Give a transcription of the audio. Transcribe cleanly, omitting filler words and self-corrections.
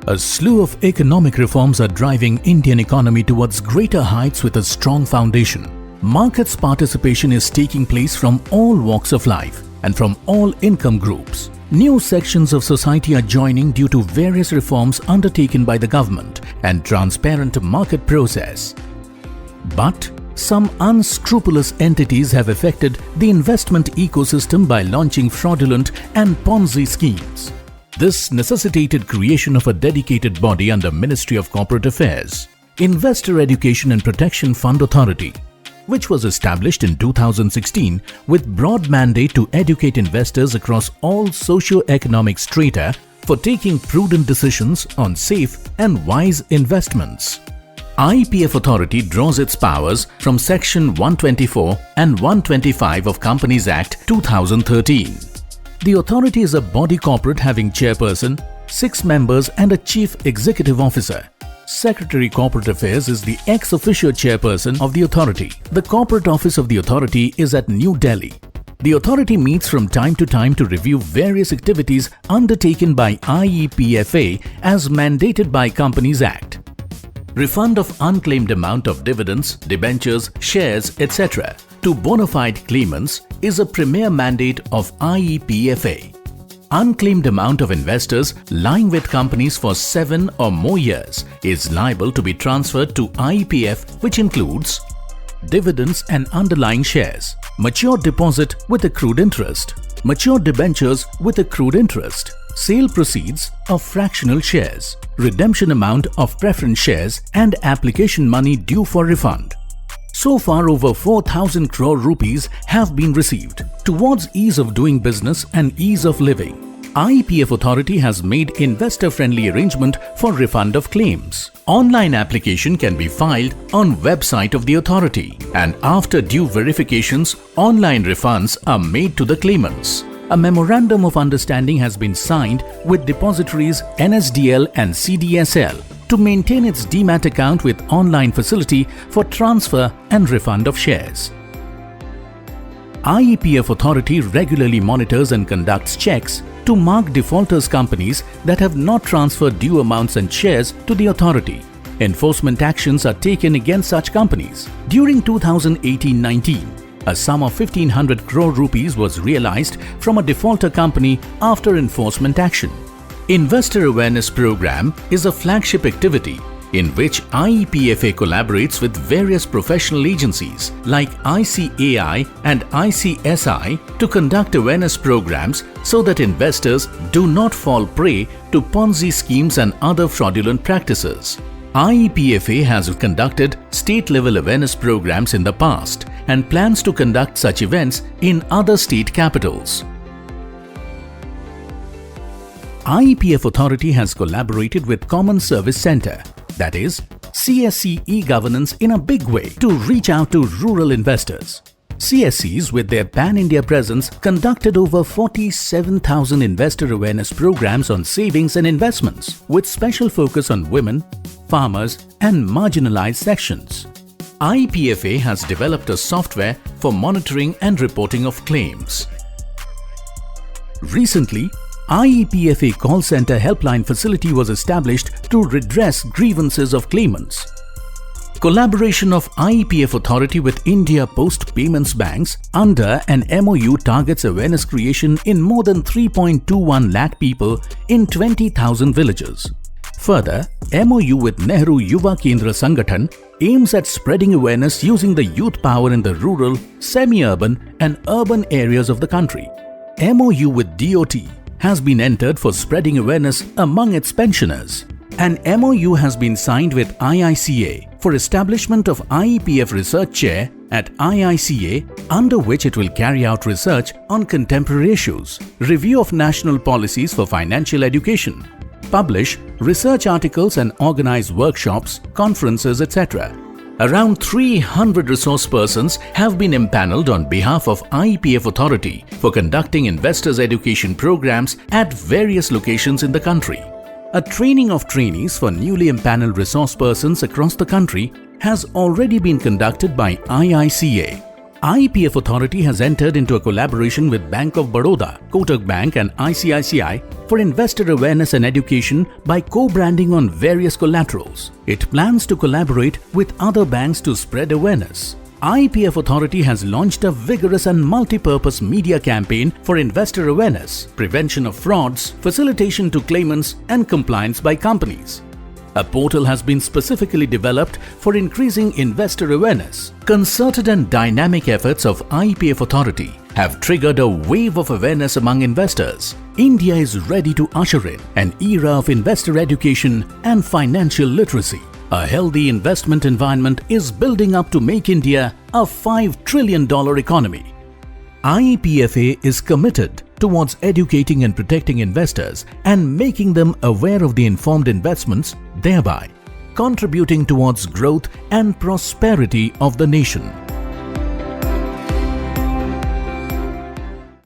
A slew of economic reforms are driving Indian economy towards greater heights with a strong foundation. Markets participation is taking place from all walks of life and from all income groups. New sections of society are joining due to various reforms undertaken by the government and transparent market process. But some unscrupulous entities have affected the investment ecosystem by launching fraudulent and Ponzi schemes. This necessitated creation of a dedicated body under Ministry of Corporate Affairs, Investor Education and Protection Fund Authority, which was established in 2016 with broad mandate to educate investors across all socio-economic strata for taking prudent decisions on safe and wise investments. IEPF Authority draws its powers from Section 124 and 125 of Companies Act 2013. The authority is a body corporate having chairperson, 6 members and a chief executive officer. Secretary Corporate Affairs is the ex officio chairperson of the authority. The corporate office of the authority is at New Delhi. The authority meets from time to time to review various activities undertaken by IEPFA as mandated by Companies Act. Refund of unclaimed amount of dividends, debentures, shares, etc. to bona fide claimants is a premier mandate of IEPFA. Unclaimed amount of investors lying with companies for 7 or more years is liable to be transferred to IEPF, which includes dividends and underlying shares, mature deposit with accrued interest, mature debentures with accrued interest, sale proceeds of fractional shares, redemption amount of preference shares and application money due for refund. So far, over 4,000 crore rupees have been received. Towards ease of doing business and ease of living, IEPF Authority has made investor-friendly arrangement for refund of claims. Online application can be filed on website of the authority, and after due verifications, online refunds are made to the claimants. A memorandum of understanding has been signed with depositories NSDL and CDSL to maintain its demat account with online facility for transfer and refund of shares. IEPF Authority regularly monitors and conducts checks to mark defaulters companies that have not transferred due amounts and shares to the authority. Enforcement actions are taken against such companies. During 2018-19, a sum of 1,500 crore rupees was realized from a defaulter company after enforcement action. Investor Awareness Program is a flagship activity in which IEPFA collaborates with various professional agencies like ICAI and ICSI to conduct awareness programs so that investors do not fall prey to Ponzi schemes and other fraudulent practices. IEPFA has conducted state-level awareness programs in the past and plans to conduct such events in other state capitals. IEPF Authority has collaborated with Common Service Centre, that is, CSC e-governance in a big way to reach out to rural investors. CSCs with their pan-India presence conducted over 47,000 investor awareness programs on savings and investments with special focus on women, farmers and marginalized sections. IEPFA has developed a software for monitoring and reporting of claims. Recently, IEPFA call center helpline facility was established to redress grievances of claimants. Collaboration of IEPF Authority with India Post Payments Banks under an MOU targets awareness creation in more than 3.21 lakh people in 20,000 villages. Further, MOU with Nehru Yuva Kendra Sangathan aims at spreading awareness using the youth power in the rural, semi-urban and urban areas of the country. MOU with DOT has been entered for spreading awareness among its pensioners. An MOU has been signed with IICA for establishment of IEPF Research Chair at IICA, under which it will carry out research on contemporary issues, review of national policies for financial education, publish research articles and organize workshops, conferences, etc. Around 300 resource persons have been impaneled on behalf of IEPF Authority for conducting investors' education programs at various locations in the country. A training of trainees for newly impaneled resource persons across the country has already been conducted by IICA. IEPF Authority has entered into a collaboration with Bank of Baroda, Kotak Bank and ICICI for investor awareness and education by co-branding on various collaterals. It plans to collaborate with other banks to spread awareness. IEPF Authority has launched a vigorous and multi-purpose media campaign for investor awareness, prevention of frauds, facilitation to claimants and compliance by companies. A portal has been specifically developed for increasing investor awareness. Concerted and dynamic efforts of IEPF Authority have triggered a wave of awareness among investors. India is ready to usher in an era of investor education and financial literacy. A healthy investment environment is building up to make India a $5 trillion economy. IEPFA is committed towards educating and protecting investors and making them aware of the informed investments, thereby contributing towards growth and prosperity of the nation.